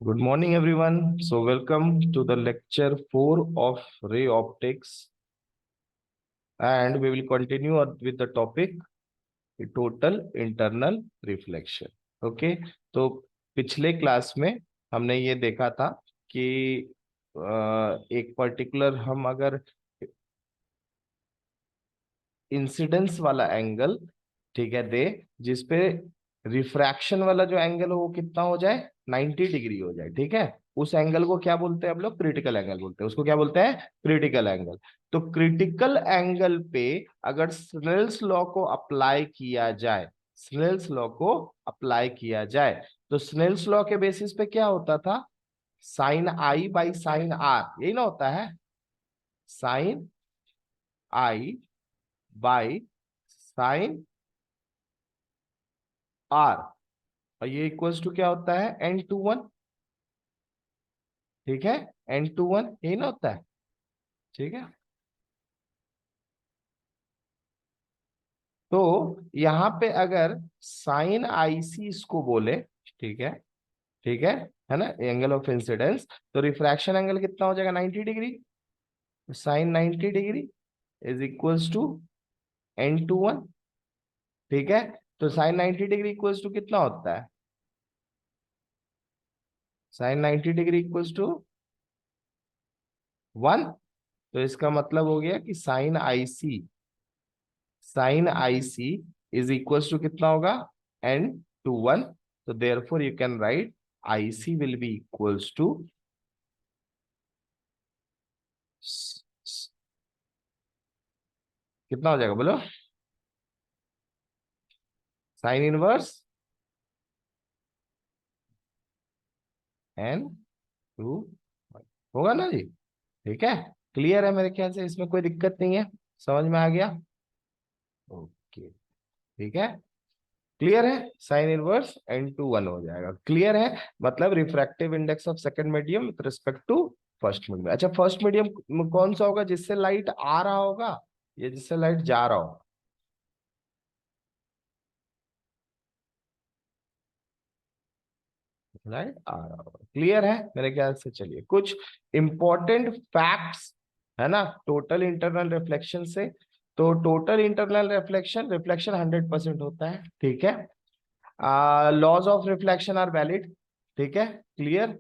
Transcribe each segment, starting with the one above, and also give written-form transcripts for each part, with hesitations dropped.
Good morning, everyone. So, welcome to the lecture 4 of ray optics, and we will continue with the topic total internal reflection. Okay, तो पिछले class में हमने ये देखा था कि एक पर्टिकुलर हम अगर इंसिडेंस वाला एंगल, ठीक है, दे जिसपे रिफ्रैक्शन वाला जो एंगल हो वो कितना हो जाए, 90 डिग्री हो जाए, ठीक है। उस एंगल को क्या बोलते हैं हम लोग? क्रिटिकल एंगल बोलते हैं। उसको क्या बोलते हैं? Critical angle. तो क्रिटिकल एंगल पे अगर स्नेल्स लॉ को अप्लाई किया जाए, स्नेल्स लॉ को अप्लाई किया जाए, तो स्नेल्स लॉ के बेसिस पे क्या होता था? Sine I by sine R, यही ना होता है? Sine I by sine R, और ये इक्वल्स टू क्या होता है? n/1, ठीक है। n/1 यही ना होता है, ठीक है। तो यहां पे अगर साइन आई सी इसको बोले, ठीक है, ठीक है ना, एंगल ऑफ इंसिडेंस, तो रिफ्रैक्शन एंगल कितना हो जाएगा? 90 degree. Sine 90 degree is equals to n/1, ठीक है। तो साइन 90 डिग्री इक्वल्स टू कितना होता है? Sine 90 degree equals to 1। तो इसका मतलब हो गया कि sine I C is equals to कितना होगा? n/1। तो therefore you can write I C will be equals to कितना हो जाएगा बोलो? साइन इनवर्स n/2 होगा ना जी? ठीक है, क्लियर है मेरे ख्याल से, इसमें कोई दिक्कत नहीं है, समझ में आ गया? ओके, ठीक है, क्लियर है। साइन इनवर्स n/1 हो जाएगा, क्लियर है। मतलब refractive index of second medium with respect to first medium. अच्छा, फर्स्ट मीडियम कौन सा होगा? जिससे लाइट आ रहा होगा या जिससे लाइट जा रहा होगा? लाइट आ रहा होगा, क्लियर है मेरे ख्याल से। चलिए, कुछ इंपॉर्टेंट फैक्ट्स है ना टोटल इंटरनल रिफ्लेक्शन से। तो टोटल इंटरनल रिफ्लेक्शन, रिफ्लेक्शन 100% होता है, ठीक है। Laws of reflection are valid, ठीक है, clear.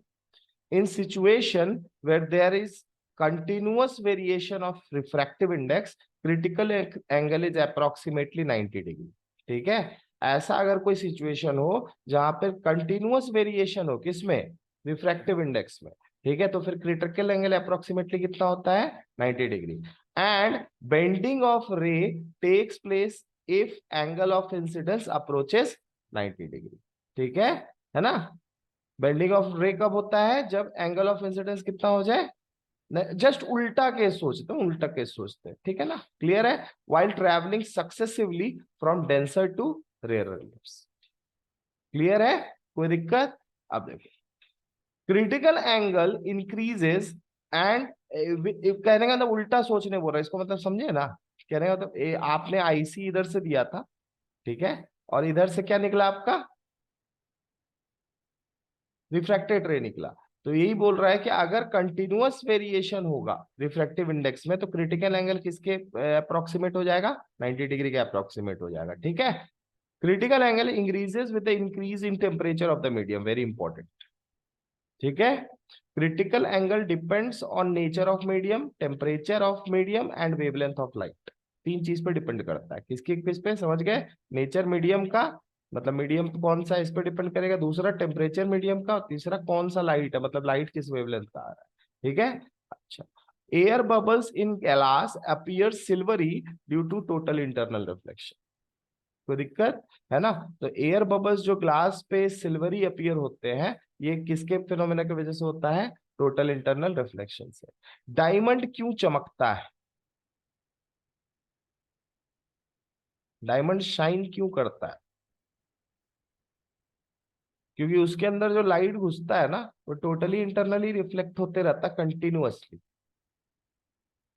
In situation where there is continuous variation of refractive index, critical angle is approximately 90 degree, ठीक है। ऐसा अगर कोई सिचुएशन हो जहां पर कंटिन्यूअस वेरिएशन हो, किसमें? रिफ्रैक्टिव इंडेक्स में, ठीक है, तो फिर क्रिटिकल एंगल अप्रोक्सीमेटली कितना होता है? 90 degree. And bending of ray takes place if angle of incidence approaches 90 degree, ठीक है ना। बेंडिंग ऑफ रे कब होता है? जब एंगल ऑफ इंसिडेंस कितना हो जाए? जस्ट उल्टा केस सोचते हैं, उल्टा केस सोचते हैं, ठीक है ना, क्लियर है। While travelling successively from denser to rare, clear है, कोई दिक्कत? अब देखिए, क्रिटिकल एंगल इंक्रीजेस एंड, कहने का मतलब उल्टा सोचने बोल रहा है, इसको मतलब समझे ना। कहने का मतलब आपने आईसी इधर से दिया था, ठीक है, और इधर से क्या निकला आपका? रिफ्रैक्टेड रे निकला। तो यही बोल रहा है कि अगर कंटिन्यूअस वेरिएशन होगा रिफ्रैक्टिव इंडेक्स में, तो क्रिटिकल एंगल किसके अप्रोक्सीमेट हो जाएगा? 90 डिग्री के अप्रोक्सीमेट हो जाएगा, ठीक है। Critical angle increases with the increase in temperature of the medium, very important, ठीक है। Critical angle depends on nature of medium, temperature of medium and wavelength of light. तीन चीज पे डिपेंड करता है, किसकी किस पे, समझ गए? नेचर मीडियम का, मतलब मीडियम कौन सा, इस पे डिपेंड करेगा। दूसरा टेम्परेचर मीडियम का, और तीसरा कौन सा लाइट है, मतलब लाइट किस वेवलेंथ का आ रहा है, ठीक है। अच्छा, air bubbles in glass appear silvery due to total internal reflection, कोई दिक्कत है ना। तो एयर बबल्स जो ग्लास पे सिल्वरी अपीयर होते हैं, ये किसके फिनोमेना की वजह से होता है? टोटल इंटरनल रिफ्लेक्शन से। डायमंड क्यों चमकता है? डायमंड शाइन क्यों करता है? क्योंकि उसके अंदर जो लाइट घुसता है ना, वो टोटली इंटरनली रिफ्लेक्ट होते रहता कंटिन्यूअसली,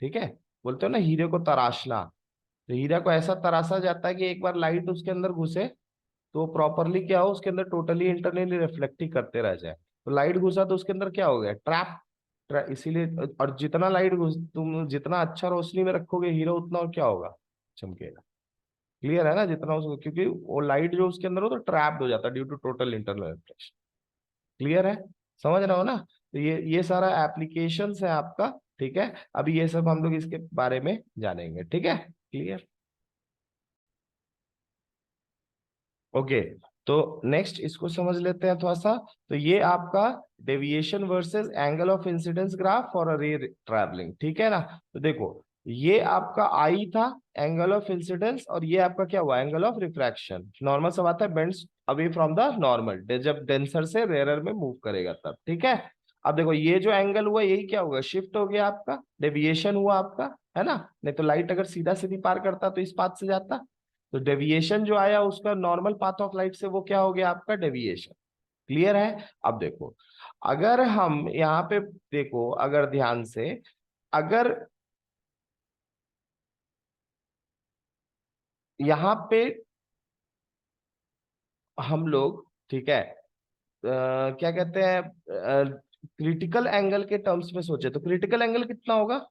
ठीक है। बोलते हो ना हीरे को तराशना, तो हीरा को ऐसा तराशा जाता है कि एक बार लाइट उसके अंदर घुसे तो प्रॉपरली क्या हो, उसके अंदर टोटली इंटरनली रिफ्लेक्ट ही करते रह जाए। तो लाइट घुसा तो उसके अंदर क्या हो गया, ट्रैप, इसीलिए। और जितना लाइट घुस, तुम जितना अच्छा रोशनी में रखोगे हीरो, उतना और क्या होगा, चमकेगा। क्लियर है ना, जितना उसको, क्योंकि वो लाइट जो उसके अंदर हो तो ट्रैप्ड हो जाता है due to total internal reflection. Clear है, समझ रहे हो ना। तो ये सारा एप्लीकेशन है आपका। ठीक है, अभी ये सब हम लोग इसके बारे में जानेंगे। ठीक है, क्लियर। ओके, तो नेक्स्ट इसको समझ लेते हैं थोड़ा सा। तो ये आपका deviation versus angle of incidence graph for a रे ट्रैवलिंग, ठीक है ना। तो देखो, ये आपका आई था एंगल ऑफ इंसिडेंस, और ये आपका क्या हुआ, एंगल ऑफ रिफ्रैक्शन। नॉर्मल सब आता है, bends away from the normal, जब डेंसर से रेयर में मूव करेगा तब। ठीक है, अब देखो ये जो एंगल हुआ यही क्या होगा, शिफ्ट हो गया आपका, डेविएशन हुआ आपका, है ना। नहीं तो लाइट अगर सीधा सीधी पार करता तो इस पाथ से जाता। तो डेविएशन जो आया उसका नॉर्मल पाथ ऑफ लाइट से, वो क्या हो गया आपका, डेविएशन। क्लियर है। अब देखो, अगर हम यहाँ पे देखो, अगर ध्यान से, अगर यहाँ पे हम लोग, ठीक है, क्या कहते हैं, क्रिटिकल एंगल के टर्म्स में सोचे तो क्रिटिकल एंगल कितना होगा,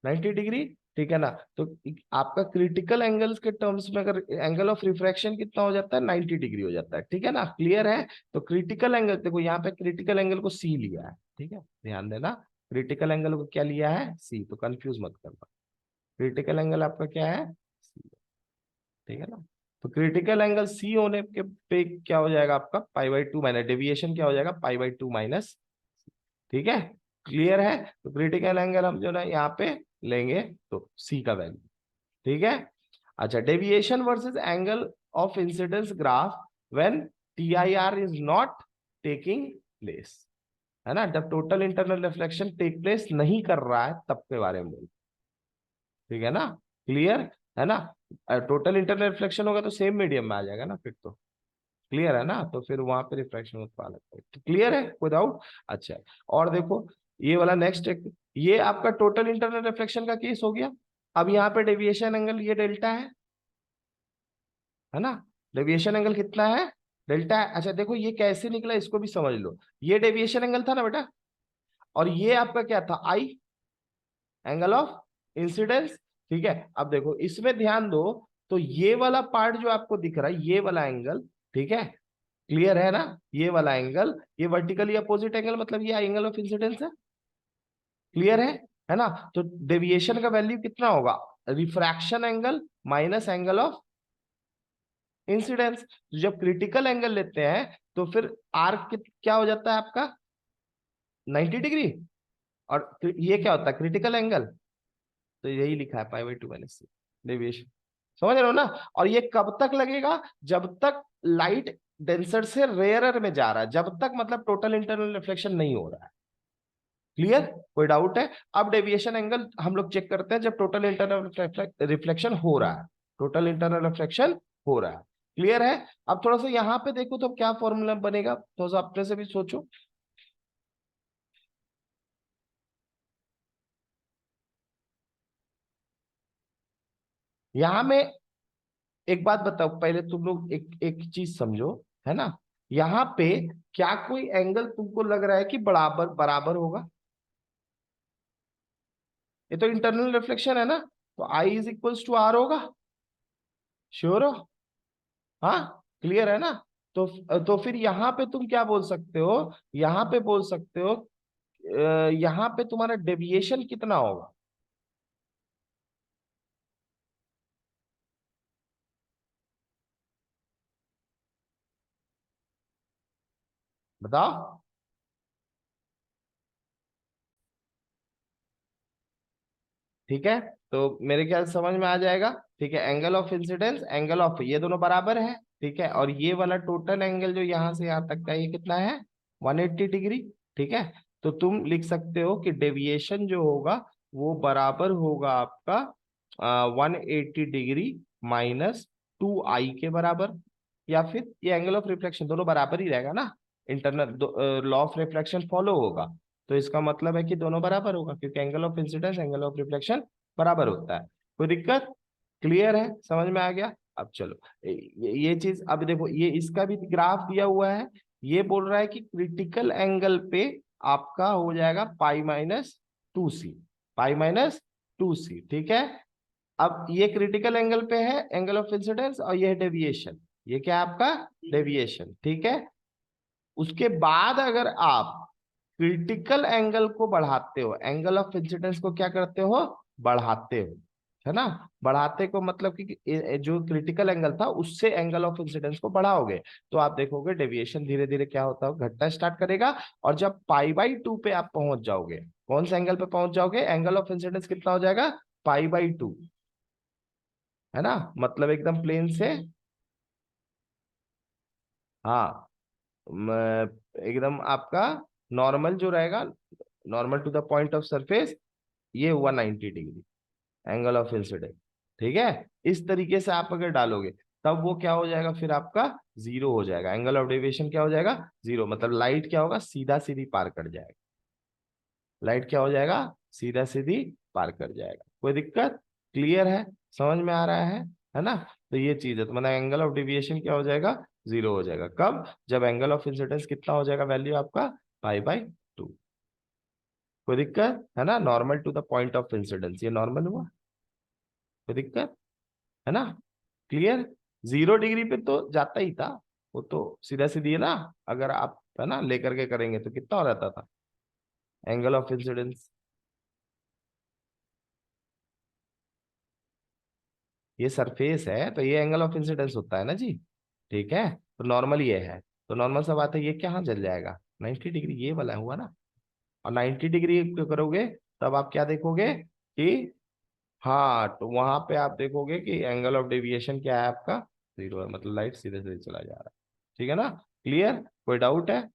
90 डिग्री। ठीक है ना। तो आपका क्रिटिकल एंगल्स के टर्म्स में अगर एंगल ऑफ रिफ्रैक्शन कितना हो जाता है, 90 डिग्री हो जाता है। ठीक है ना, क्लियर है। तो क्रिटिकल एंगल देखो, यहाँ पे क्रिटिकल एंगल को सी लिया है। ठीक है, ध्यान देना, क्रिटिकल एंगल को क्या लिया है, सी। तो कंफ्यूज मत करना, क्रिटिकल एंगल आपका क्या है, सी। ठीक है ना। तो क्रिटिकल एंगल सी होने के पे क्या हो जाएगा आपका, पाई/2 माइनस डेविएशन क्या हो जाएगा, पाई/2 माइनस। ठीक है, क्लियर है। तो क्रिटिकल एंगल हम जो ना यहाँ पे लेंगे तो सी का वैल्यू। ठीक है। अच्छा, deviation versus angle of incidence graph when TIR is not taking place, है ना, जब total internal reflection take place नहीं कर रहा है तब के बारे में बोल। ठीक है ना, क्लियर है ना। टोटल इंटरनल रिफ्लेक्शन होगा तो सेम मीडियम में आ जाएगा ना फिर तो। क्लियर है ना, तो फिर वहां पे रिफ्रैक्शन उत्पादक है। तो क्लियर है, कोई डाउट। अच्छा, और देखो ये वाला नेक्स्ट एक, ये आपका टोटल इंटरनल रिफ्लेक्शन का केस हो गया। अब यहाँ पे डेविएशन एंगल ये डेल्टा है ना। डेविएशन एंगल कितना है, डेल्टा है। अच्छा देखो ये कैसे निकला, इसको भी समझ लो। ये डेविएशन एंगल था ना बेटा, और ये आपका क्या था, आई, एंगल ऑफ इंसिडेंस। ठीक है, अब देखो इसमें ध्यान दो, तो ये वाला पार्ट जो आपको दिख रहा है, ये वाला एंगल, ठीक है, क्लियर है ना, ये वाला एंगल, ये वर्टिकली अपोजिट एंगल, मतलब ये एंगल ऑफ इंसिडेंस है। क्लियर है ना। तो डेविएशन का वैल्यू कितना होगा, refraction angle minus angle of incidence. जब क्रिटिकल एंगल लेते हैं तो फिर आर्क क्या हो जाता है आपका, 90 डिग्री। और ये क्या होता है, क्रिटिकल एंगल। तो यही लिखा है पाई/2 माइनस सी, डेविएशन। समझ रहे हो ना। और ये कब तक लगेगा, जब तक लाइट डेंसर से रेयरर में जा रहा है, जब तक मतलब टोटल इंटरनल रिफ्लेक्शन नहीं हो रहा है। क्लियर, कोई डाउट है। अब डेविएशन एंगल हम लोग चेक करते हैं जब टोटल इंटरनल रिफ्लेक्शन हो रहा है, टोटल इंटरनल रिफ्लेक्शन हो रहा है। क्लियर है। अब थोड़ा सा यहाँ पे देखो तो क्या फॉर्मूला बनेगा, थोड़ा सा अपने से भी सोचो। यहाँ में एक बात बताओ, पहले तुम लोग एक एक चीज समझो, है ना। यहाँ पे क्या कोई एंगल तुमको लग रहा है कि बराबर बराबर होगा, ये तो इंटरनल रिफ्लेक्शन है ना। तो I is equals to are होगा, श्योर हो। हाँ, क्लियर है ना। तो फिर यहाँ पे तुम क्या बोल सकते हो, यहाँ पे बोल सकते हो, यहाँ पे तुम्हारा डेविएशन कितना होगा, बताओ। ठीक है, तो मेरे ख्याल से समझ में आ जाएगा। ठीक है, angle of incidence, angle of, ये दोनों बराबर है। ठीक है, और ये वाला टोटल एंगल जो यहाँ से यहाँ तक का, ये कितना है, 180 डिग्री। ठीक है, तो तुम लिख सकते हो कि डेविएशन जो होगा वो बराबर होगा आपका 180 डिग्री माइनस 2i के बराबर। या फिर ये एंगल ऑफ रिफ्लेक्शन दोनों बराबर ही रहेगा ना, internal law of reflection follow होगा। तो इसका मतलब है कि दोनों बराबर होगा, क्योंकि angle of incidence angle of reflection बराबर होता है। कोई दिक्कत, क्लियर है, समझ में आ गया। अब चलो, ये चीज अब देखो, ये इसका भी ग्राफ दिया हुआ है। ये बोल रहा है कि क्रिटिकल एंगल पे आपका हो जाएगा पाई-2c, पाई-2c, ठीक है। अब ये क्रिटिकल एंगल पे है, एंगल ऑफ इंसिडेंस, और ये है डेविएशन, ये क्या है आपका डेविएशन, ठीक है। उसके बाद अगर आप क्रिटिकल एंगल को बढ़ाते हो, एंगल ऑफ इंसिडेंस को क्या करते हो, बढ़ाते हो, है ना। बढ़ाते को मतलब कि जो क्रिटिकल एंगल था उससे एंगल ऑफ इंसिडेंस को बढ़ाओगे, तो आप देखोगे डेविएशन धीरे धीरे क्या होता है, घटना स्टार्ट करेगा। और जब पाई/2 पे आप पहुंच जाओगे, कौन से एंगल पे पहुंच जाओगे, एंगल ऑफ इंसिडेंस कितना हो जाएगा, पाई/2, है ना, मतलब एकदम प्लेन से, हाँ, एकदम आपका नॉर्मल जो रहेगा, normal to the point of surface, ये हुआ 90 डिग्री एंगल ऑफ इंसिडेंस, ठीक है। इस तरीके से आप अगर डालोगे, तब वो क्या हो जाएगा, फिर आपका जीरो हो जाएगा, एंगल ऑफ डेविएशन क्या हो जाएगा, जीरो, मतलब लाइट क्या होगा, सीधा सीधी पार कर जाएगा, लाइट क्या हो जाएगा, सीधा सीधी पार कर जाएगा। कोई दिक्कत, क्लियर है, समझ में आ रहा है ना। तो ये चीज है, तो मतलब एंगल ऑफ डेविएशन क्या हो जाएगा, जीरो हो जाएगा, कब, जब एंगल ऑफ इंसिडेंस कितना हो जाएगा, वैल्यू आपका पाई/2। कोई दिक्कत है ना, normal to the point of incidence, ये नॉर्मल हुआ, कोई दिक्कत है ना, क्लियर। 0 डिग्री पे तो जाता ही था, वो तो सीधा सीधी है ना, अगर आप है ना लेकर के करेंगे तो कितना हो रहता था एंगल ऑफ इंसिडेंस, ये सरफेस है तो ये एंगल ऑफ इंसिडेंस होता है ना जी, ठीक है। तो नॉर्मल ये है, तो नॉर्मल सा बात है, ये कहाँ जल जाएगा, 90 डिग्री, ये वाला हुआ ना। और 90 डिग्री करोगे, तब आप क्या देखोगे कि, हाँ, तो वहां पे आप देखोगे कि एंगल ऑफ डेविएशन क्या है आपका, जीरो है, मतलब लाइट सीधे सीधे चला जा रहा है, ठीक है ना, क्लियर। कोई डाउट है,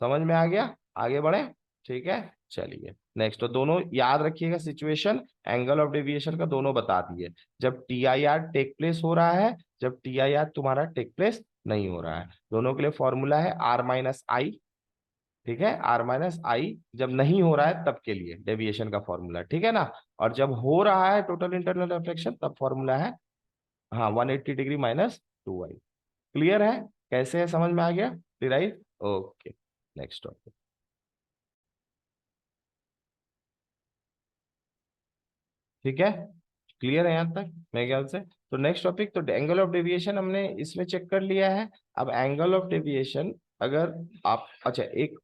समझ में आ गया, आगे बढ़े, ठीक है। चलिए नेक्स्ट, तो दोनों याद रखिएगा सिचुएशन, एंगल ऑफ डेविएशन का दोनों बता दिए, जब TIR टेक प्लेस हो रहा है, जब TIR तुम्हारा टेक प्लेस नहीं हो रहा है, दोनों के लिए फॉर्मूला है R-I, ठीक है, R-I, जब नहीं हो रहा है तब के लिए डेविएशन का फॉर्मूला, ठीक है ना। और जब हो रहा है टोटल इंटरनल रिफ्लेक्शन, तब फॉर्मूला है, हाँ, 180 डिग्री -2i। क्लियर है, कैसे है, समझ में आ गया, डिराइव, ओके। नेक्स्ट टॉपिक, ठीक है, क्लियर है यहाँ तक मेरे ख्याल से। तो नेक्स्ट टॉपिक, तो एंगल ऑफ डेविएशन हमने इसमें चेक कर लिया है। अब एंगल ऑफ डेविएशन, अगर आप, अच्छा, एक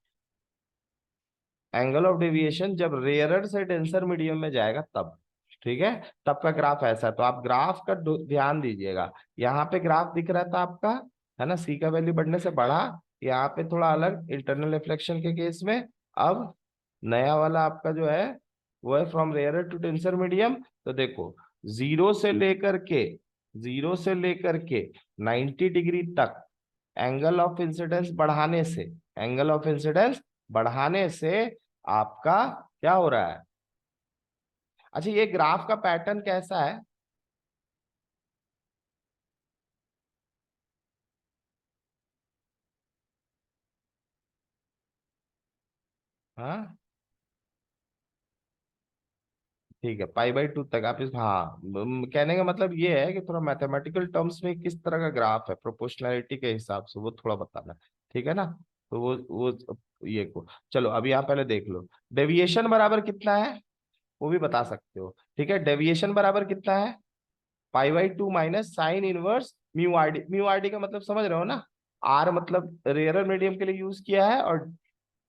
एंगल ऑफ डेविएशन जब रेयरर से डेंसर मीडियम में जाएगा तब, ठीक है, तब का ग्राफ ऐसा है, तो आप ग्राफ का ध्यान दीजिएगा। यहाँ पे ग्राफ दिख रहा था आपका, है ना, सी का वैल्यू बढ़ने से बढ़ा, यहाँ पे थोड़ा अलग इंटरनल रिफ्लेक्शन के केस में। अब नया वाला आपका जो है, वो है from rarer to denser medium. तो देखो, जीरो से लेकर के जीरो से लेकर के 90 डिग्री तक एंगल ऑफ इंसिडेंस बढ़ाने से, एंगल ऑफ इंसिडेंस बढ़ाने से आपका क्या हो रहा है। अच्छा, ये ग्राफ का पैटर्न कैसा है, हाँ, ठीक है, पाई/2 तक आप इस, हाँ, कहने का मतलब ये है कि थोड़ा मैथमेटिकल टर्म्स में किस तरह का ग्राफ है, प्रोपोर्शनैलिटी के हिसाब से वो थोड़ा बताना, ठीक है ना। तो वो ये को, चलो अभी आप पहले देख लो, डेविएशन बराबर कितना है, वो भी बता सकते हो, ठीक है। डेविएशन बराबर कितना है, पाई/2 -sin−1 mu r d। Mu r d का मतलब समझ रहे हो ना, आर मतलब रेयरर मीडियम के लिए यूज किया है, और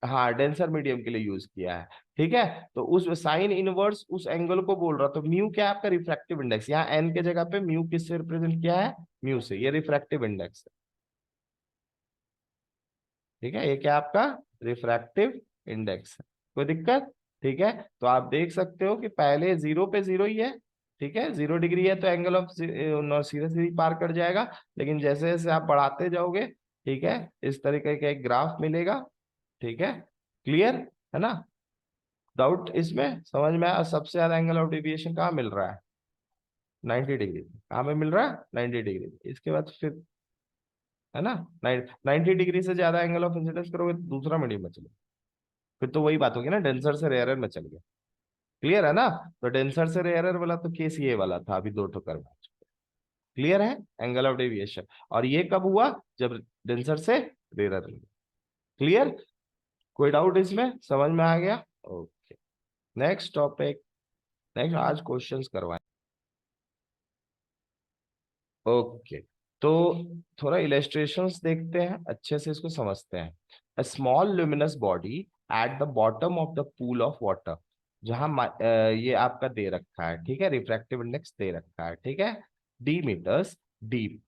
हाँ, डेंसर मीडियम के लिए यूज किया है, ठीक है। तो उस साइन इनवर्स उस एंगल को बोल रहा, तो म्यू क्या है आपका, रिफ्रैक्टिव इंडेक्स, यहाँ एन के जगह पे म्यू किससे रिप्रेजेंट किया है, म्यू से, ये रिफ्रैक्टिव इंडेक्स है, ठीक है, ये क्या आपका रिफ्रैक्टिव इंडेक्स है, कोई दिक्कत, ठीक है। तो आप देख सकते हो कि पहले जीरो पे जीरो ही है, ठीक है, 0 डिग्री है तो एंगल ऑफ सीधे सीधे पार कर जाएगा, लेकिन जैसे जैसे आप बढ़ाते जाओगे, ठीक है, इस तरीके का एक ग्राफ मिलेगा, ठीक है, क्लियर है ना। डाउट इसमें, समझ में आया, और सबसे ज्यादा एंगल ऑफ डेविएशन कहाँ मिल रहा है, 90 डिग्री, कहाँ पे मिल रहा है, 90 डिग्री, इसके बाद फिर, है ना, 90 डिग्री से ज्यादा एंगल ऑफ इंसिडेंस करोगे तो दूसरा मीडियम में चलो, फिर तो वही बात होगी ना, डेंसर से रेयरर में चल गया, क्लियर है ना। तो डेंसर से रेयरर वाला तो केस ये वाला था, अभी दो ठोकर क्लियर है, एंगल ऑफ डेविएशन। और ये कब हुआ, जब डेंसर से रेयर। क्लियर, कोई डाउट इसमें, समझ में आ गया? ओके, नेक्स्ट टॉपिक, नेक्स्ट आज क्वेश्चंस करवाएं। ओके, तो थोड़ा इलेस्ट्रेशंस देखते हैं, अच्छे से इसको समझते हैं। A small luminous body at the bottom of the pool of water, जहां ये आपका दे रखा है, ठीक है, रिफ्रैक्टिव इंडेक्स दे रखा है, ठीक है, D metres deep,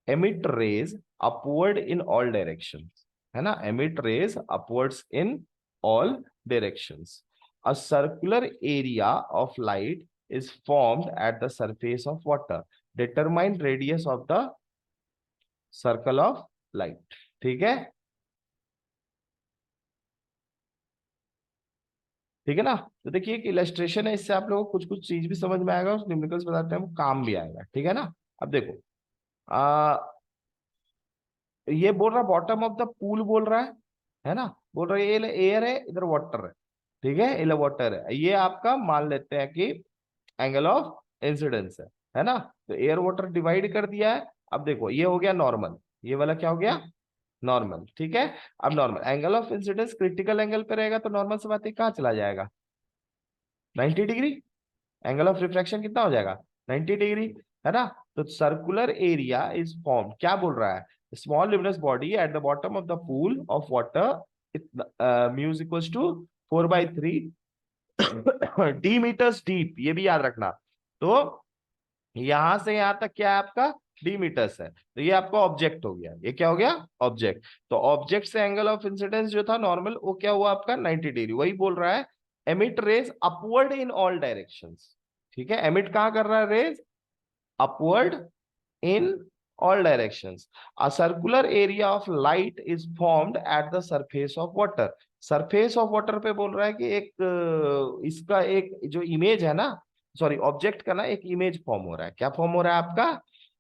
emit rays upward in all directions, है ना, emit rays upwards in all directions. A circular area of light is formed at the surface of water. Determine radius of the circle of light. ठीक है, ठीक है ना। तो देखिए एक इलस्ट्रेशन है, इससे आप लोगों को कुछ कुछ चीज भी समझ में आएगा, उस न्यूमेरिकल्स बताते हैं, वो काम भी आएगा, ठीक है ना। अब देखो, आ, ये बोल रहा बॉटम ऑफ द पूल बोल रहा है ना, बोल रहा है ये एयर है, इधर वाटर है, ठीक है, ये वाटर है, ये आपका मान लेते हैं कि एंगल ऑफ इंसिडेंस है ना। तो एयर वाटर डिवाइड कर दिया है। अब देखो ये हो गया नॉर्मल, ये वाला क्या हो गया, नॉर्मल, ठीक है। अब normal angle of incidence critical angle पे रहेगा, तो नॉर्मल से बात है कहाँ चला जाएगा, 90 डिग्री। एंगल ऑफ रिफ्रैक्शन कितना हो जाएगा, 90 डिग्री, है ना। तो सर्कुलर एरिया इज फॉर्म, क्या बोल रहा है, small luminous body at the bottom of the pool of water mu is equals to 4/3 D metres deep, ये भी याद रखना। तो यहां से यहां तक क्या है आपका, डी मीटर्स है, तो ये आपका ऑब्जेक्ट हो गया, ये क्या हो गया, ऑब्जेक्ट। तो ऑब्जेक्ट से एंगल ऑफ इंसिडेंस जो था नॉर्मल, वो क्या हुआ आपका 90 डिग्री, वही बोल रहा है emit rays upward in all directions, ठीक है, एमिट कहां कर रहा है rays, upward in all directions. A circular area of light is formed at the surface of water. Surface of water पे बोल रहा है कि एक इसका एक जो इमेज है ना, सॉरी ऑब्जेक्ट का ना एक इमेज फॉर्म हो रहा है, क्या फॉर्म हो रहा है आपका,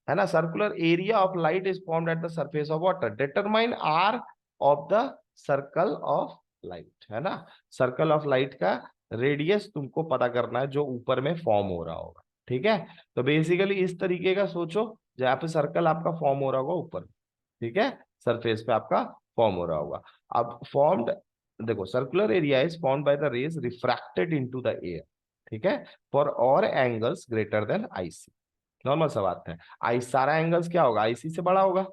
है ना, circular area of light is formed at the surface of water. Determine R of the circle of light, है ना, सर्कल ऑफ लाइट का रेडियस तुमको पता करना है जो ऊपर में फॉर्म हो रहा होगा, ठीक है। तो बेसिकली इस तरीके का सोचो, जहां पे सर्कल आपका फॉर्म हो रहा होगा ऊपर, ठीक है, सरफेस पे आपका फॉर्म हो रहा होगा। अब फॉर्म्ड, देखो circular area is formed by the rays refracted into the air, ठीक है, for all angles greater than IC. Normal सा बात है, आई सारा एंगल्स क्या होगा, आईसी से बड़ा होगा,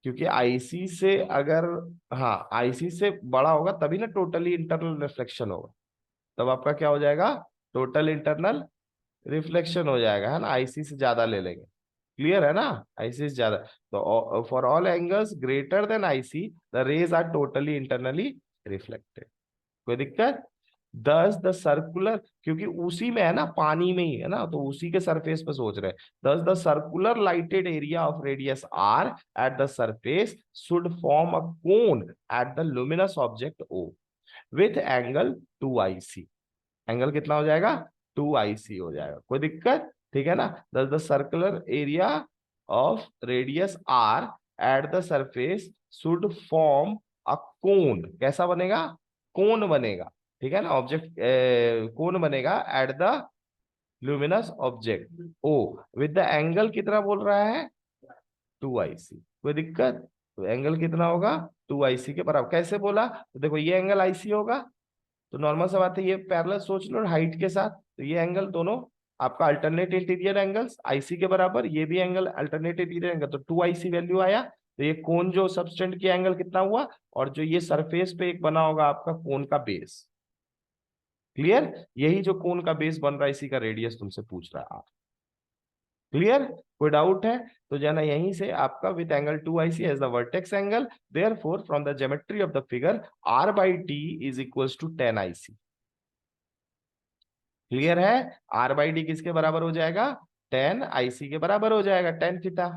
क्योंकि आईसी से अगर, हाँ आईसी से बड़ा होगा तभी ना टोटली इंटरनल रिफ्लेक्शन होगा, तब आपका क्या हो जाएगा, टोटल इंटरनल रिफ्लेक्शन हो जाएगा, है ना, आईसी से ज्यादा ले लेंगे। क्लियर है ना, आईसी से ज्यादा। तो for all angles greater than IC the rays are totally internally reflected. कोई दिक्कत, दस द सर्कुलर, क्योंकि उसी में है ना, पानी में ही है ना, तो उसी के सरफेस पे सोच रहे हैं। Thus the circular lighted area of radius R at the surface should form a cone at the luminous object O with angle 2IC। Angle कितना हो जाएगा, 2IC हो जाएगा, कोई दिक्कत, ठीक है ना। Thus the circular area of radius R at the surface should form a cone, कैसा बनेगा, कोन बनेगा, ठीक है ना, ऑब्जेक्ट कोन बनेगा at the luminous object O with the angle कितना बोल रहा है, 2IC। कोई दिक्कत, तो एंगल कितना होगा, 2IC के बराबर। कैसे बोला, तो देखो ये एंगल आईसी होगा, तो नॉर्मल सा बात है, ये पैरेलल सोच लो हाइट के साथ, तो ये एंगल दोनों आपका अल्टरनेट इंटीरियर एंगल्स आईसी के बराबर, ये भी एंगल अल्टरनेट इंटीरियर एंगल, तो 2IC वैल्यू आया। तो ये कोन जो सबस्टेंट की एंगल कितना हुआ, और जो ये सरफेस पे एक बना होगा आपका कोन का बेस, क्लियर, यही जो कोन का बेस बन रहा है इसी का रेडियस तुमसे पूछ रहा है। क्लियर, कोई डाउट है, तो जाना यहीं से आपका with angle 2IC as the vertex angle, therefore from the geometry of the figure R/D is equals to 10IC। Clear है, R/D किसके बराबर हो जाएगा, 10IC के बराबर हो जाएगा, 10 थीटा,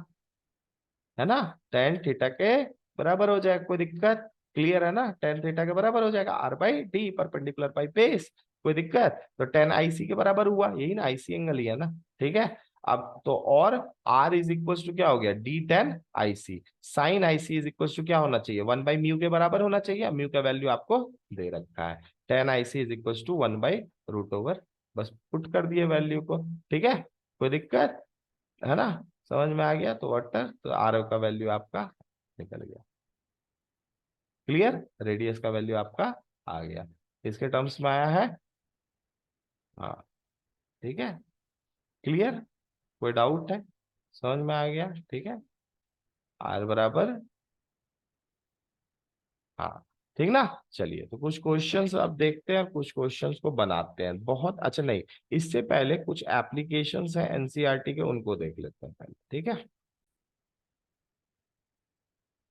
है ना, 10 थीटा के बराबर हो जाएगा, कोई दिक्कत, क्लियर है ना, 10 थीटा के बराबर हो जाएगा, R/D परपेंडिकुलर बाई बेस, कोई दिक्कत। तो 10IC के बराबर हुआ, यही ना आईसी एंगल ही है ना, ठीक है। अब तो और R इज इक्वल टू क्या हो गया, D10IC, sine IC is equal to क्या होना चाहिए, 1/म्यू के बराबर होना चाहिए, म्यू का वैल्यू आपको दे रखा है, 10IC इज इक्वल टू 1/√, बस पुट कर दिए वैल्यू को, ठीक है, कोई दिक्कत है ना, समझ में आ गया? तो वाटर, तो आर का वैल्यू आपका निकल गया। क्लियर? रेडियस का वैल्यू आपका आ गया, इसके टर्म्स में आया है। हाँ, ठीक है, क्लियर? कोई डाउट है? समझ में आ गया? ठीक है, आर बराबर, हाँ, ठीक ना। चलिए, तो कुछ क्वेश्चंस अब देखते हैं, कुछ क्वेश्चंस को बनाते हैं। बहुत अच्छा, नहीं, इससे पहले कुछ एप्लीकेशंस हैं एनसीईआरटी के, उनको देख लेते हैं पहले, ठीक है।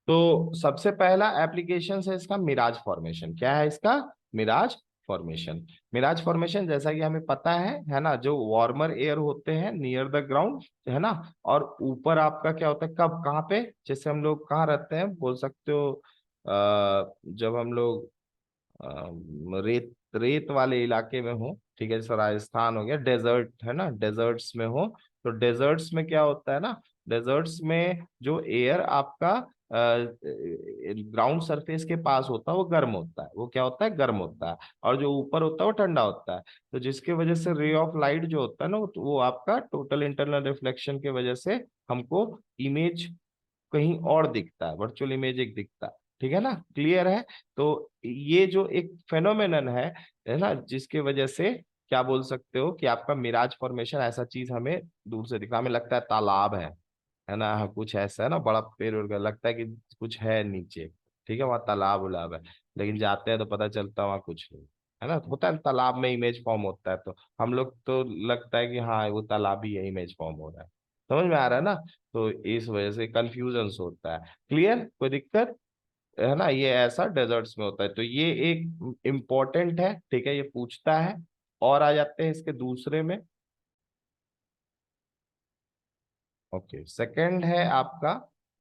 तो सबसे पहला एप्लीकेशन है इसका मिराज फॉर्मेशन। क्या है इसका? मिराज फॉर्मेशन। मिराज फॉर्मेशन जैसा कि हमें पता है ना, जो वार्मर एयर होते हैं नियर द ग्राउंड, है ना, और ऊपर आपका क्या होता है, कब कहाँ पे, जैसे हम लोग कहाँ रहते हैं बोल सकते हो, जब हम लोग रेत रेत वाले इलाके में हो, ठीक है, जैसे राजस्थान हो गया, डेजर्ट है ना, डेजर्ट्स में हो, तो डेजर्ट्स में क्या होता है ना, डेजर्ट्स में जो एयर आपका ग्राउंड सरफेस के पास होता है वो गर्म होता है, वो क्या होता है, गर्म होता है, और जो ऊपर होता है वो ठंडा होता है। तो जिसके वजह से रे ऑफ लाइट जो होता है ना, वो आपका टोटल इंटरनल रिफ्लेक्शन के वजह से हमको इमेज कहीं और दिखता है, वर्चुअल इमेज एक दिखता है, ठीक है ना, क्लियर है? तो ये जो एक फेनोमेनन है ना, जिसके वजह से क्या बोल सकते हो कि आपका मिराज फॉर्मेशन, ऐसा चीज हमें दूर से दिखा, हमें लगता है तालाब है ना, हाँ, कुछ ऐसा है ना, बड़ा पेड़ उड़ गया, लगता है कि कुछ है नीचे, ठीक है, वहाँ तालाब उलाब है, लेकिन जाते हैं तो पता चलता है वहाँ कुछ नहीं, है ना, होता है तालाब में इमेज फॉर्म होता है, तो हम लोग तो लगता है कि हाँ वो तालाब ही है, इमेज फॉर्म हो रहा है। समझ में आ रहा है ना? तो इस वजह से कंफ्यूजन होता है। क्लियर? कोई दिक्कत है ना? ये ऐसा डेजर्ट्स में होता है, तो ये एक इम्पोर्टेंट है, ठीक है, ये पूछता है। और आ जाते हैं इसके दूसरे में। ओके, सेकंड है आपका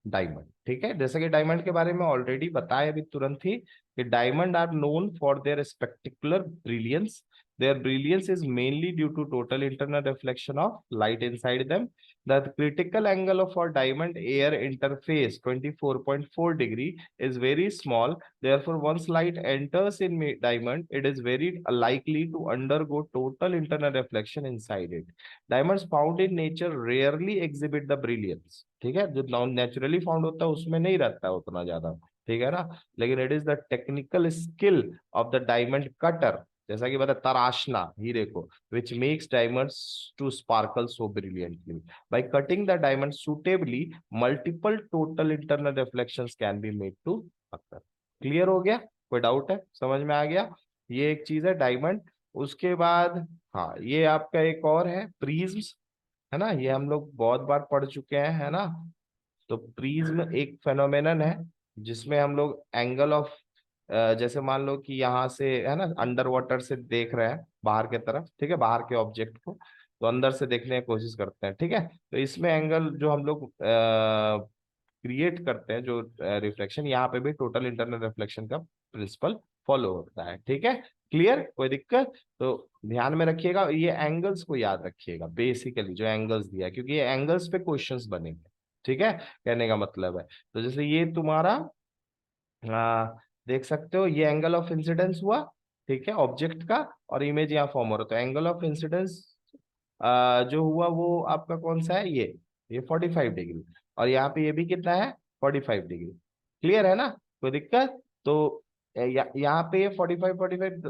डायमंड, ठीक है, जैसे कि डायमंड के बारे में ऑलरेडी बताया अभी तुरंत ही, कि diamond are known for their spectacular brilliance. Their brilliance is mainly due to total internal reflection of light inside them. The critical angle of for diamond air interface 24.4 degree is very small. Therefore, once light enters in diamond, it is very likely to undergo total internal reflection inside it. Diamonds found in nature rarely exhibit the brilliance, ठीक है, जो non naturally found होता है उसमें नहीं रहता है उतना ज्यादा, ठीक है ना, लेकिन it is the technical skill of the diamond cutter, जैसा कि बता, तराशना हीरे को, which makes diamonds to sparkle so brilliantly. By cutting the diamond suitably, multiple total internal reflections can be made to occur. Clear हो गया? कोई doubt है? समझ में आ गया? ये एक चीज है डायमंड। उसके बाद, हाँ, ये आपका एक और है प्रिज्म्स, है ना, ये हम लोग बहुत बार पढ़ चुके हैं, है ना। तो प्रिज्म एक फेनोमेनन है जिसमें हम लोग एंगल ऑफ, जैसे मान लो कि यहाँ से है ना, अंडर वाटर से देख रहे हैं बाहर के तरफ, ठीक है, बाहर के ऑब्जेक्ट को, तो अंदर से देखने की कोशिश करते हैं, ठीक है, तो इसमें एंगल जो हम लोग क्रिएट करते हैं, जो रिफ्लेक्शन, यहाँ पे भी टोटल इंटरनल रिफ्लेक्शन का प्रिंसिपल फॉलो होता है, ठीक है, क्लियर? कोई दिक्कत? तो ध्यान में रखिएगा, ये एंगल्स को याद रखिएगा, बेसिकली जो एंगल्स दिया है, क्योंकि ये एंगल्स पे क्वेश्चंस बनेंगे, ठीक है, कहने का मतलब है। तो जैसे ये तुम्हारा, आ, देख सकते हो, ये एंगल ऑफ इंसिडेंस हुआ, ठीक है, ऑब्जेक्ट का, और इमेज यहाँ फॉर्म हो रहा है, तो एंगल ऑफ इंसिडेंस जो हुआ वो आपका कौन सा है, ये 45 डिग्री, और यहाँ पे ये भी कितना है, 45 डिग्री। क्लियर है ना? कोई दिक्कत? तो यहाँ पे ये 45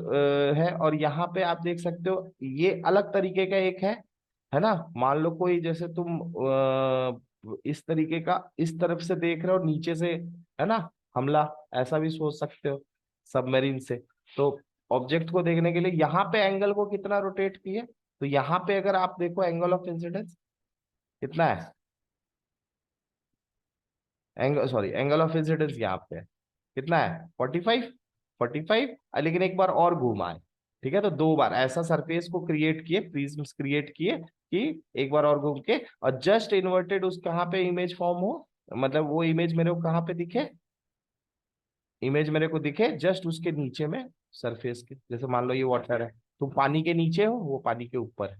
है, और यहाँ पे आप देख सकते हो ये अलग तरीके का एक है ना, मान लो कोई, जैसे तुम इस तरीके का इस तरफ से देख रहे हो नीचे से, है ना, हमला, ऐसा भी सोच सकते हो, सबमरीन से। तो ऑब्जेक्ट को देखने के लिए यहाँ पे एंगल को कितना रोटेट किए, तो यहाँ पे अगर आप देखो एंगल ऑफ इंसिडेंस कितना है, angle, sorry, angle of incidence यहाँ पे कितना है, 45, 45, लेकिन एक बार और घुमा है, ठीक है, तो दो बार ऐसा सरफेस को क्रिएट किए, प्रिज्म्स क्रिएट किए, कि एक बार और घूम के, और जस्ट इन्वर्टेड उस कहाँ पे इमेज फॉर्म हो, मतलब वो इमेज मेरे को कहाँ पे दिखे, इमेज मेरे को दिखे जस्ट उसके नीचे में, सरफेस के, जैसे मान लो ये वाटर है, तुम पानी के नीचे हो, वो पानी के ऊपर है,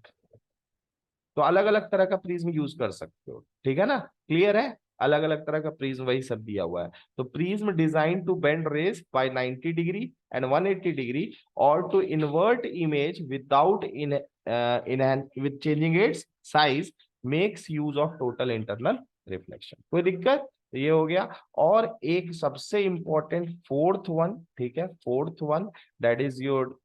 तो अलग अलग तरह का प्रिज्म यूज कर सकते हो, ठीक है ना, क्लियर है? अलग अलग तरह का प्रिज्म, वही सब दिया हुआ है। तो prism design to bend rays by 90 degree and 180 degree, और to invert image without in with changing its size, makes use of total internal reflection. कोई दिक्कत? ये हो गया। और एक सबसे इंपॉर्टेंट फोर्थ वन, ठीक है, fourth one, that is your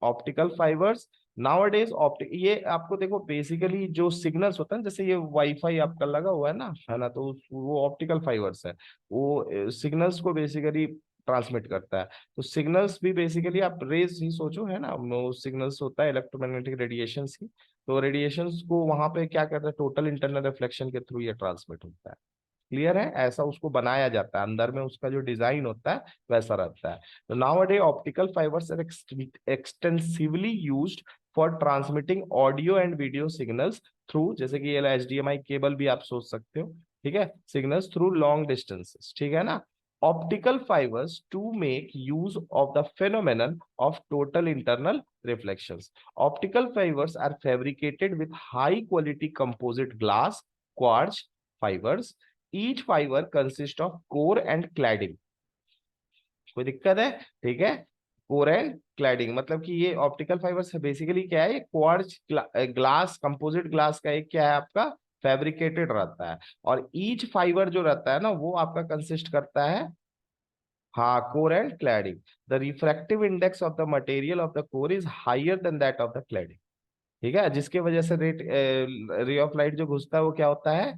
optical fibres. Nowadays optic, ये आपको देखो बेसिकली जो सिग्नल्स होता है, जैसे ये वाईफाई आपका लगा हुआ है ना, तो वो ऑप्टिकल फाइबर्स है। वो सिग्नल्स को बेसिकली ट्रांसमिट करता है। तो सिग्नल्स भी बेसिकली आप रेज ही सोचो, है ना, वो सिग्नल्स होता है इलेक्ट्रोमैग्नेटिक रेडिएशन ही। तो रेडिएशंस को वहां पे क्या करता है, टोटल इंटरनल रिफ्लेक्शन के थ्रू ये ट्रांसमिट होता है। क्लियर है? ऐसा उसको बनाया जाता है, अंदर में उसका जो डिजाइन होता है वैसा रहता है। तो nowadays optical fibres are extensively used for transmitting audio and video signals through, जैसे कि ये एचडीएमआई केबल भी आप सोच सकते हो, ठीक है, सिग्नल्स थ्रू लॉन्ग डिस्टेंसेस, ठीक है ना। Optical fibres to make use of the phenomenon of total internal reflections. Optical fibers are fabricated with high quality composite glass, quartz fibers. Each fiber consists of core and cladding. कोई दिक्कत है? ठीक है, core and cladding मतलब कि ये optical fibres basically क्या है, क्वार्ट्ज ग्लास, कंपोजिट ग्लास का एक क्या है आपका, फैब्रिकेटेड रहता है। और ईच फाइबर जो रहता है ना, वो आपका कंसिस्ट करता है, हाँ, core and cladding. The refractive index of the material of the core is higher than that of the cladding, ठीक है, जिसके वजह से रे ऑफ लाइट जो घुसता है वो क्या होता है,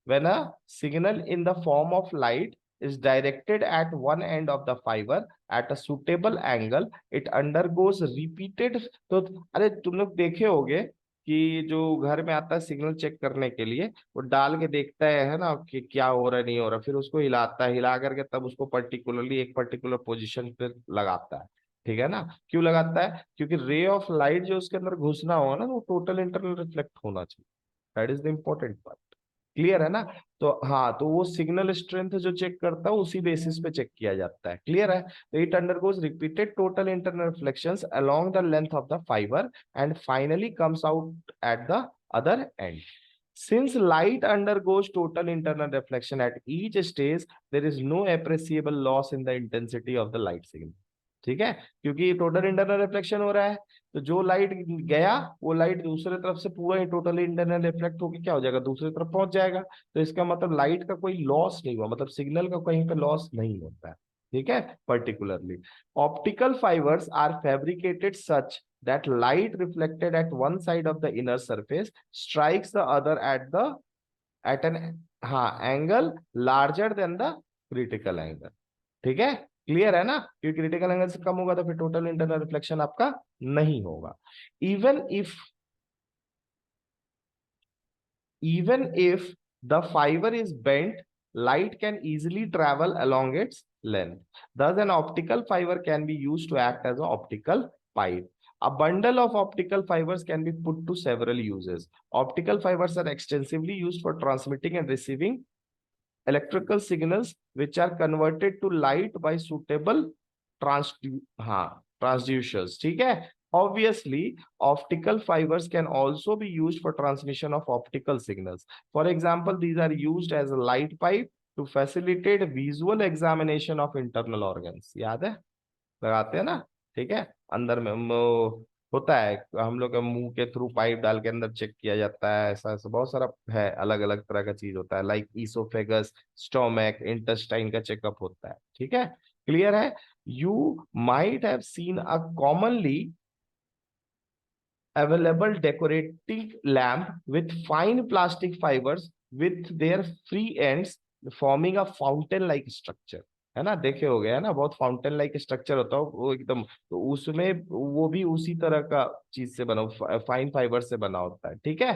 when a signal in the form of light is directed at one end of the fiber at a suitable angle, it undergoes repeated। तो अरे तुम लोग देखे होगे कि जो घर में आता है सिग्नल चेक करने के लिए, वो डाल के देखता है ना, कि क्या हो रहा है नहीं हो रहा, फिर उसको हिलाता है, हिला करके तब उसको पर्टिकुलरली एक पर्टिकुलर पोजीशन पे लगाता है, ठीक है ना। क्यों लगाता है? क्योंकि रे ऑफ लाइट जो उसके अंदर घुसना होगा ना, वो टोटल इंटरनल रिफ्लेक्ट होना चाहिए। That is the important part. Clear है ना? तो हाँ, तो वो सिग्नल स्ट्रेंथ जो चेक करता है उसी बेसिस पे चेक किया जाता है। क्लियर है? तो it undergoes repeated total internal reflections along the length of the fibre and finally comes out at the other end. Since light undergoes total internal reflection at each stage, there is no appreciable loss in the intensity of the light signal. ठीक है, क्योंकि total internal reflection हो रहा है, तो जो light गया वो लाइट दूसरे तरफ से पूरा ही टोटल इंटरनल रिफ्लेक्ट होकर क्या हो जाएगा, दूसरी तरफ पहुंच जाएगा। तो इसका मतलब लाइट का कोई लॉस नहीं हुआ, मतलब सिग्नल का कहीं पे लॉस नहीं होता है, ठीक है। Particularly optical fibres are fabricated such that light reflected at one side of the inner surface strikes the other at an हाँ angle larger than the critical angle, ठीक है। क्लियर है ना? क्योंकि क्रिटिकल एंगल से कम होगा तो फिर टोटल इंटरनल रिफ्लेक्शन आपका नहीं होगा। Even if even if the fiber is bent, light can easily travel along its length. Thus, an optical fiber can be used to act as an optical pipe. A bundle of optical fibers can be put to several uses. Optical fibers are extensively used for transmitting and receiving electrical signals, which are converted to light by suitable transducers, ठीक है। Obviously, optical fibers can also be used for transmission of optical signals. For example, these are used as a light pipe to facilitate visual examination of internal organs. याद है? लगाते हैं ना, ठीक है। अंदर में होता है, हम लोग का मुंह के थ्रू पाइप डाल के अंदर चेक किया जाता है, ऐसा ऐसा बहुत सारा है, अलग अलग तरह का चीज होता है, लाइक ईसोफेगस, स्टोमैक, इंटेस्टाइन का चेकअप होता है, ठीक है। क्लियर है? You might have seen a commonly available decorating lamp with fine plastic fibers with their free ends forming a fountain like structure, है ना, देखे हो गया है ना, बहुत फाउंटेन लाइक स्ट्रक्चर होता है वो एकदम, तो उसमें वो भी उसी तरह का चीज से बना, फाइन फाइबर से बना होता है, ठीक है।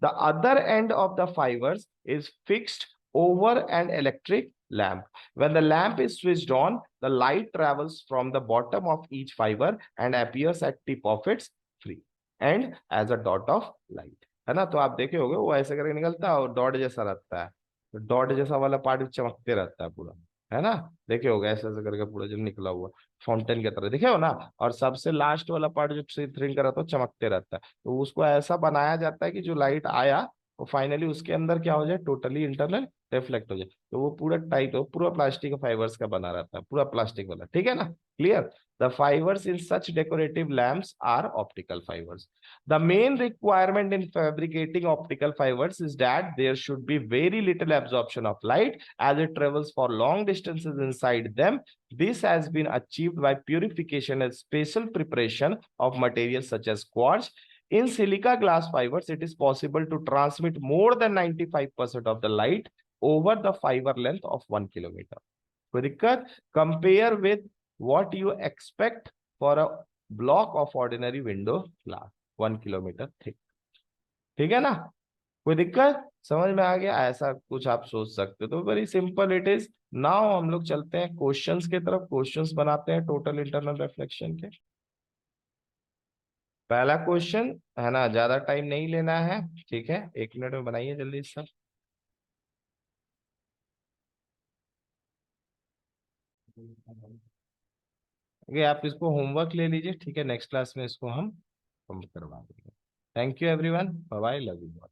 The other end of the fibres is fixed over an electric lamp. When the lamp is switched on, the light travels from the bottom of each fiber and appears at tip of its free end as a dot of light, है ना। तो आप देखे होगे वो ऐसे करके निकलता है और डॉट जैसा रहता है, तो डॉट जैसा वाला पार्ट भी चमकते रहता है पूरा, है ना। देखे होगे ऐसे ऐसे करके पूरा जो निकला हुआ फाउंटेन की तरह, देखे हो ना। और सबसे लास्ट वाला पार्ट जो थ्रिन का रहता है चमकते रहता है, तो उसको ऐसा बनाया जाता है कि जो लाइट आया और फाइनली उसके अंदर क्या हो जाए, टोटली इंटरनल रिफ्लेक्ट हो जाए, तो वो पूरा टाइट हो, पूरा प्लास्टिक फाइबर्स का बना रहता है, पूरा प्लास्टिक वाला, ठीक है ना, क्लियर। The fibres in such decorative lamps are optical fibres. The main requirement in fabricating optical fibers is that there should be very little absorption of light as it travels for long distances inside them. This has been achieved by purification and special preparation of materials such as quartz. In silica glass fibers, it is possible to transmit more than 95% of the light over the fiber length of 1 kilometer. कोई दिक्कत? Compare with what you expect for a block of ordinary window glass, 1 kilometer thick. ठीक है ना? कोई दिक्कत? समझ में आ गया? ऐसा कुछ आप सोच सकते हो, तो very simple it is. Now हम लोग चलते हैं क्वेश्चंस की तरफ, क्वेश्चंस बनाते हैं टोटल इंटरनल रिफ्लेक्शन के। पहला क्वेश्चन है ना, ज्यादा टाइम नहीं लेना है, ठीक है, 1 मिनट में बनाइए जल्दी सब। ओके, आप इसको होमवर्क ले लीजिए, ठीक है, नेक्स्ट क्लास में इसको हम करवा देंगे। Thank you everyone, bye bye, love you.